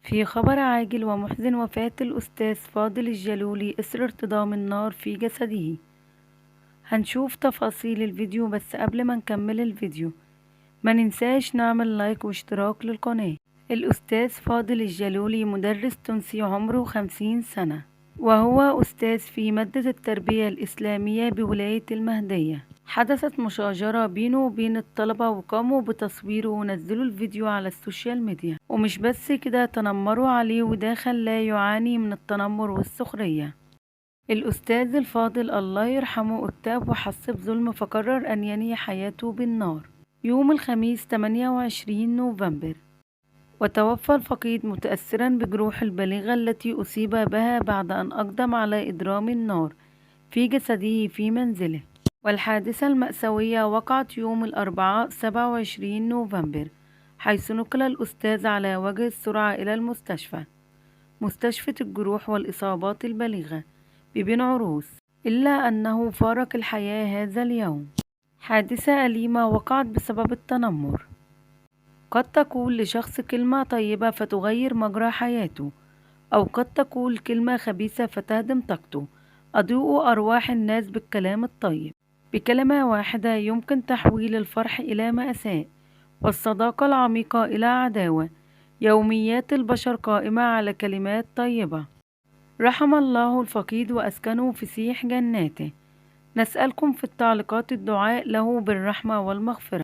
في خبر عاجل ومحزن: وفاة الأستاذ فاضل الجلولي إثر ارتدام النار في جسده. هنشوف تفاصيل الفيديو، بس قبل ما نكمل الفيديو ما ننساش نعمل لايك واشتراك للقناة. الأستاذ فاضل الجلولي مدرس تونسي عمره 50 سنة، وهو أستاذ في مادة التربية الإسلامية بولاية المهدية. حدثت مشاجرة بينه وبين الطلبة، وقاموا بتصويره ونزلوا الفيديو على السوشيال ميديا. ومش بس كده، تنمروا عليه، وده خلاه يعاني من التنمر والسخرية. الأستاذ الفاضل الله يرحمه اكتئب وحس بظلم، فقرر أن ينهي حياته بالنار يوم الخميس 28 نوفمبر. وتوفى الفقيد متأثرا بجروح البالغة التي أصيب بها بعد أن أقدم على إضرام النار في جسده في منزله. والحادثة المأساوية وقعت يوم الأربعاء 27 نوفمبر، حيث نقل الأستاذ على وجه السرعة إلى مستشفى الجروح والإصابات البالغة ببن عروس، إلا أنه فارق الحياة هذا اليوم. حادثة أليمة وقعت بسبب التنمر. قد تقول لشخص كلمة طيبة فتغير مجرى حياته، أو قد تقول كلمة خبيثة فتهدم طاقته. أضيء أرواح الناس بالكلام الطيب. بكلمة واحدة يمكن تحويل الفرح إلى مأساة، والصداقة العميقة إلى عداوة. يوميات البشر قائمة على كلمات طيبة. رحم الله الفقيد وأسكنه فسيح جناته. نسألكم في التعليقات الدعاء له بالرحمة والمغفرة.